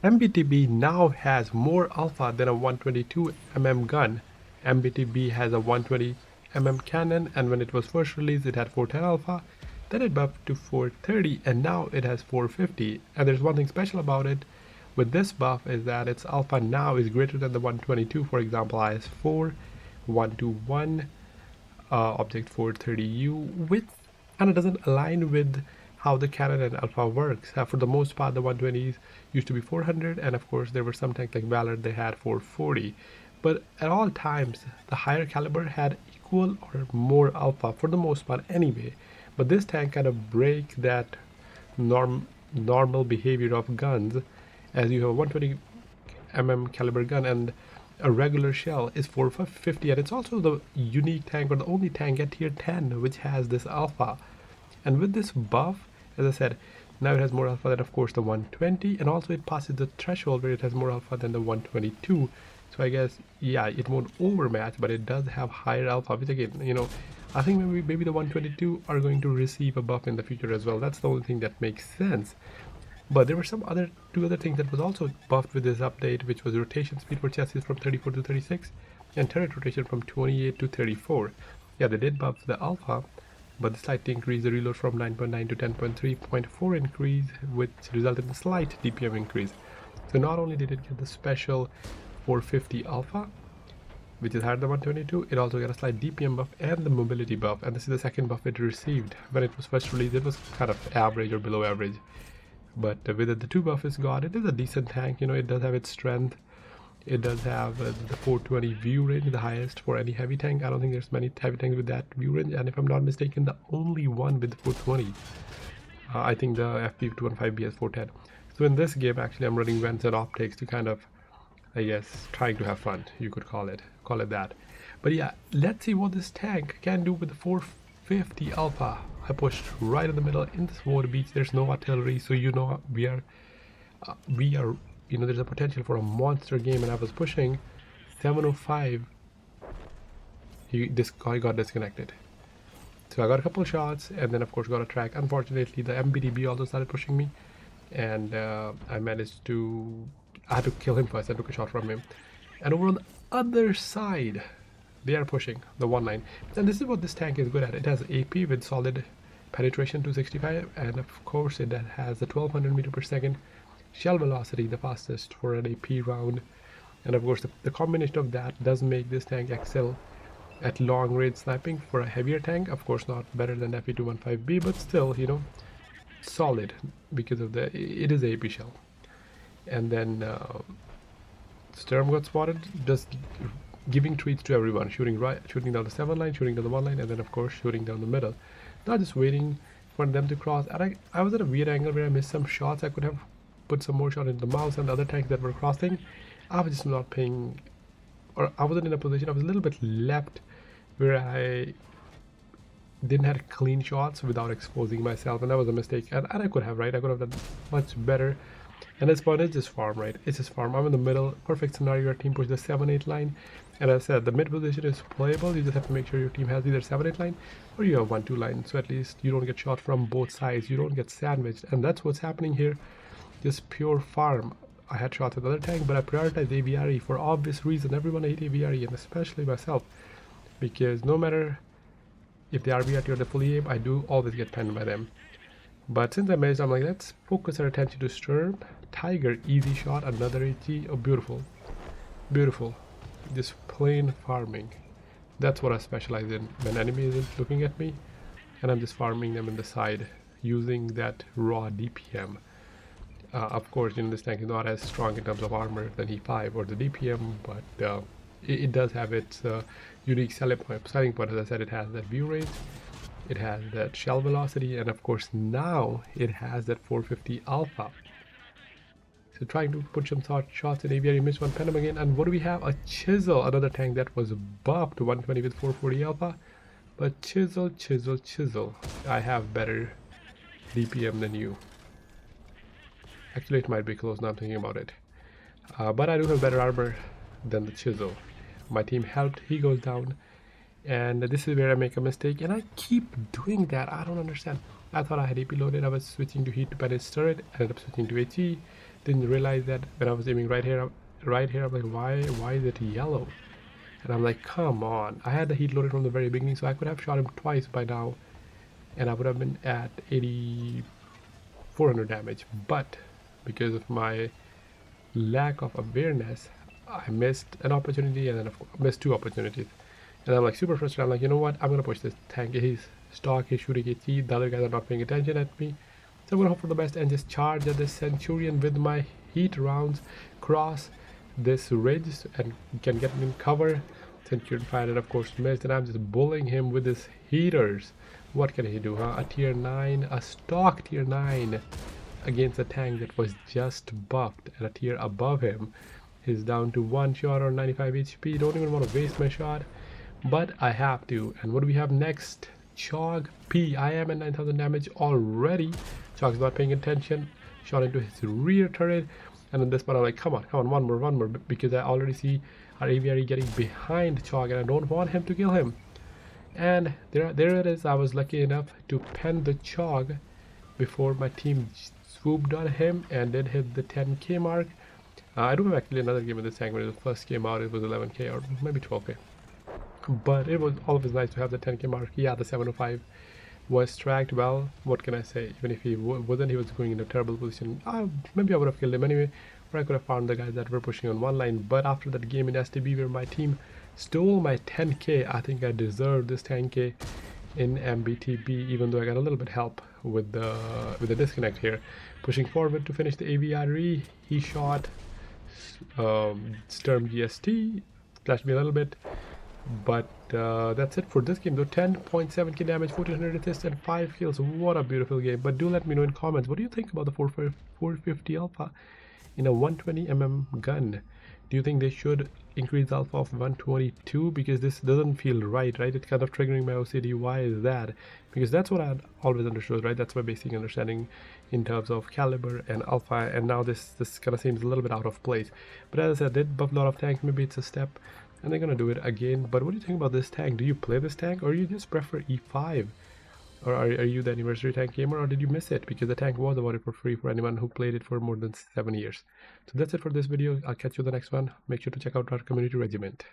MBT-B now has more alpha than a 122 gun. MBT-B has a 120 cannon, and when it was first released it had 410 alpha, then it buffed to 430, and now it has 450. And there's one thing special about it with this buff is that its alpha now is greater than the 122. For example, IS-4, 121, object 430U, with, and it doesn't align with how the cannon and alpha works. For the most part, the 120s used to be 400, and of course there were some tanks like Valor, they had 440. But at all times, the higher caliber had equal or more alpha for the most part anyway. But this tank kind of break that normal behavior of guns, as you have a 120 caliber gun and a regular shell is 450, and it's also the unique tank or the only tank at tier 10 which has this alpha. And with this buff, as I said, now it has more alpha than of course the 120, and also it passes the threshold where it has more alpha than the 122. So I guess, yeah, it won't overmatch, but it does have higher alpha, which again, I think maybe the 122 are going to receive a buff in the future as well. That's the only thing that makes sense. But there were two other things that was also buffed with this update, which was rotation speed for chassis from 34 to 36 and turret rotation from 28 to 34. Yeah, they did buff the alpha, but slightly increased the reload from 9.9 to 10.3.4 increase, which resulted in a slight DPM increase. So not only did it get the special 450 alpha, which is higher than 122, it also got a slight DPM buff and the mobility buff, and this is the second buff it received. When it was first released, it was kind of average or below average. But with the two buff it's got, it is a decent tank. It does have its strength. It does have the 420 view range, the highest for any heavy tank. I don't think there's many heavy tanks with that view range, and if I'm not mistaken, the only one with 420. I think the FP215B has 410. So in this game, actually, I'm running vents and optics to kind of, I guess, trying to have fun. You could call it that. But yeah, let's see what this tank can do with the 450 alpha. I pushed right in the middle in this water beach. There's no artillery, so we are there's a potential for a monster game. And I was pushing 705. This guy got disconnected, so I got a couple shots and then of course got a track. Unfortunately, the MBT-B also started pushing me, and I had to kill him first. I took a shot from him, and over on the other side they are pushing the 1-9, and this is what this tank is good at. It has AP with solid penetration 265, and of course it has the 1200 meter per second shell velocity, the fastest for an AP round. And of course the combination of that does make this tank excel at long range sniping for a heavier tank. Of course not better than FE215B, but still, solid because of it is AP shell. And then Sturm got spotted, just giving treats to everyone, shooting down the 7 line, shooting down the 1 line, and then of course shooting down the middle. Not just waiting for them to cross. And I was at a weird angle where I missed some shots. I could have put some more shots into the mouse and the other tanks that were crossing. I was just not paying, or I wasn't in a position. I was a little bit left where I didn't have clean shots without exposing myself, and that was a mistake. And I could have, right? I could have done much better. And this point is just farm, right? It's just farm. I'm in the middle. Perfect scenario. Your team pushes the 7-8 line. And as I said, the mid position is playable. You just have to make sure your team has either 7-8 line or you have 1-2 line. So at least you don't get shot from both sides. You don't get sandwiched. And that's what's happening here. Just pure farm. I had shots at the other tank, but I prioritized AVRE for obvious reason. Everyone hates AVRE, and especially myself. Because no matter if they are RBRT or the full aim, I do always get penned by them. But since I managed, I'm like, let's focus our attention to Sturm. Tiger, easy shot, another HE. Oh, beautiful. Beautiful. Just plain farming. That's what I specialize in. When enemy isn't looking at me, and I'm just farming them in the side using that raw DPM. Of course, this tank is not as strong in terms of armor than E5 or the DPM, but it does have its unique selling point. As I said, it has that view range, it has that shell velocity, and of course now it has that 450 alpha. So trying to put some shots in AVR, missed one Penem again. And what do we have? A Chisel, another tank that was buffed to 120 with 440 alpha. But Chisel, I have better DPM than you. Actually, it might be close now I'm thinking about it. But I do have better armor than the Chisel. My team helped, he goes down. And this is where I make a mistake, and I keep doing that. I don't understand. I thought I had AP loaded. I was switching to heat to punish turret, ended up switching to HE. Didn't realize that when I was aiming right here, I'm like, why is it yellow? And I'm like, come on. I had the heat loaded from the very beginning, so I could have shot him twice by now, and I would have been at 8400 damage. But because of my lack of awareness, I missed an opportunity, and then of course missed two opportunities. And I'm like super frustrated. I'm like, you know what? I'm gonna push this tank. He's stock, he's shooting HE. The other guys are not paying attention at me. So I'm gonna hope for the best and just charge at this Centurion with my heat rounds, cross this ridge and can get him in cover. Centurion fired and of course missed, and I'm just bullying him with his heaters. What can he do, huh? A tier 9, a stock tier 9 against a tank that was just buffed, and a tier above him is down to one shot or 95 HP. Don't even want to waste my shot, but I have to. And what do we have next? Chog P. I am at 9000 damage already. Chog's not paying attention. Shot into his rear turret, and then this one I'm like, come on, one more, because I already see our aviary getting behind Chog, and I don't want him to kill him. And there it is. I was lucky enough to pen the Chog before my team swooped on him and did hit the 10k mark. I do have actually another game with this tank. When it first came out, it was 11k or maybe 12k. But it was always nice to have the 10k mark. Yeah, the 705 was tracked well. What can I say? Even if he wasn't, he was going in a terrible position. Maybe I would have killed him anyway, or I could have found the guys that were pushing on one line. But after that game in STB where my team stole my 10k, I think I deserved this 10k in MBT-B, even though I got a little bit help with the disconnect here. Pushing forward to finish the aviary, he shot Sturm GST, flashed me a little bit, but that's it for this game though. 10.7k damage, 1400 assists and 5 kills. What a beautiful game. But do let me know in comments, what do you think about the 450 alpha in a 120mm gun? Do you think they should increase alpha of 122? Because this doesn't feel right? It's kind of triggering my OCD. Why is that? Because that's what I always understood, right? That's my basic understanding in terms of caliber and alpha, and now this kind of seems a little bit out of place. But as I said, they buff a lot of tanks. Maybe it's a step and they're gonna do it again. But what do you think about this tank? Do you play this tank, or you just prefer E5? Or are you the anniversary tank gamer, or did you miss it? Because the tank was awarded for free for anyone who played it for more than 7 years. So that's it for this video. I'll catch you in the next one. Make sure to check out our community regiment.